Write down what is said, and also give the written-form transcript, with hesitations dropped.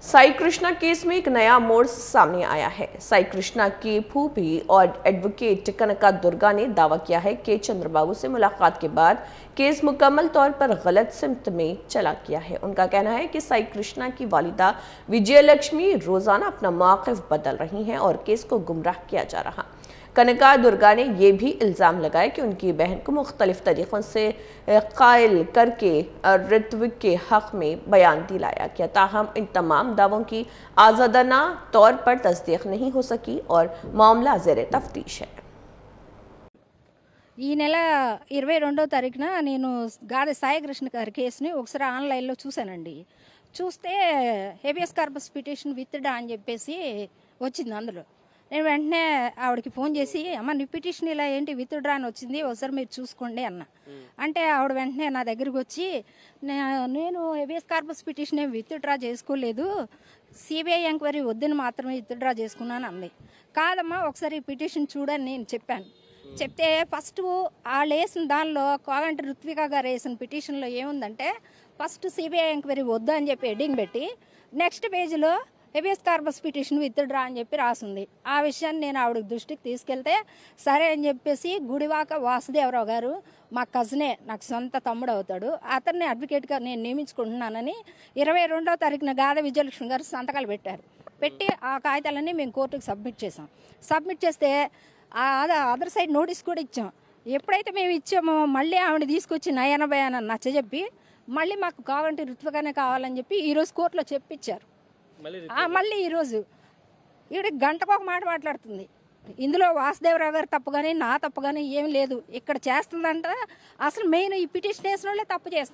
Sai Krishna case में एक नया मोड़ सामने आया है। साई कृष्णा की फूफी और एडवोकेट कनका दुर्गा ने दावा किया है कि चंद्रबाबू से मुलाकात के बाद केस मुकम्मल तौर पर गलत सिमत में चला गया है। उनका कहना है कि साई कृष्णा की वालिदा विजयलक्ष्मी रोजाना अपना मौक़िफ़ बदल रही हैं और केस को गुमराह किया जा रहा। कनका दुर्गा ने यह भी इल्ज़ाम लगाया कि उनकी बहन को मुख्तलिफ तरीक़ों से कायल करके ऋत्विक के हक़ में बयान दिलाया गया, ताहम इन तमाम दावों की आज़ादाना तौर पर तस्दीक नहीं हो सकी और मामला ज़ेर तफ्तीश है। ఈ నెల 22వ తారీఖున నేను గాదె సాయి కృష్ణ గారి కేసుని ఒకసారి ఆన్లైన్లో చూశానండి. చూస్తే హేబియస్ కార్పస్ పిటిషన్ విత్డ్రా అని చెప్పేసి వచ్చింది. అందులో నేను వెంటనే ఆవిడకి ఫోన్ చేసి, అమ్మ నీ పిటిషన్ ఇలా ఏంటి విత్డ్రా అని వచ్చింది, ఒకసారి మీరు చూసుకోండి అన్న. అంటే ఆవిడ వెంటనే నా దగ్గరికి వచ్చి, నేను హేబియస్ కార్పస్ పిటిషన్ ఏం విత్డ్రా చేసుకోలేదు, సిబిఐ ఎంక్వైరీ వద్దని మాత్రమే విత్డ్రా చేసుకున్నాను అంది. కాదమ్మా ఒకసారి పిటిషన్ చూడని నేను చెప్పాను. చెప్తే ఫస్ట్ వాళ్ళు వేసిన దానిలో కోగంటి రుత్విక గారు వేసిన పిటిషన్లో ఏముందంటే, ఫస్ట్ సిబిఐ ఎంక్వైరీ వద్దు అని చెప్పి హెడ్డింగ్ పెట్టి నెక్స్ట్ పేజీలో హేబియస్ కార్పస్ పిటిషన్ విత్డ్రా అని చెప్పి రాసింది. ఆ విషయాన్ని నేను ఆవిడ దృష్టికి తీసుకెళ్తే సరే అని చెప్పేసి గుడివాక వాసుదేవరావు గారు మా కజినే, నాకు సొంత తమ్ముడు అవుతాడు, అతన్ని అడ్వకేట్గా నేను నియమించుకుంటున్నానని 22వ తారీఖున గాదె విజయలక్ష్మి గారు సంతకాలు పెట్టి ఆ కాగితాలన్నీ మేము కోర్టుకు సబ్మిట్ చేసాం. సబ్మిట్ చేస్తే అదర్ సైడ్ నోటీస్ కూడా ఇచ్చాం. ఎప్పుడైతే మేము ఇచ్చామో మళ్ళీ ఆవిడ తీసుకొచ్చి నయన భయాన నచ్చజెప్పి మళ్ళీ మాకు కావాలంటే రుత్విగానే కావాలని చెప్పి ఈరోజు కోర్టులో చెప్పించారు. మళ్ళీ ఈరోజు ఈవిడ గంటకు ఒక మాట మాట్లాడుతుంది. ఇందులో వాసుదేవరావు గారు తప్పు కానీ నా తప్పు కానీ ఏం లేదు, ఇక్కడ చేస్తుందంట. అసలు మెయిన్ ఈ పిటిషన్ వేసిన వాళ్ళే తప్పు చేస్తుంది.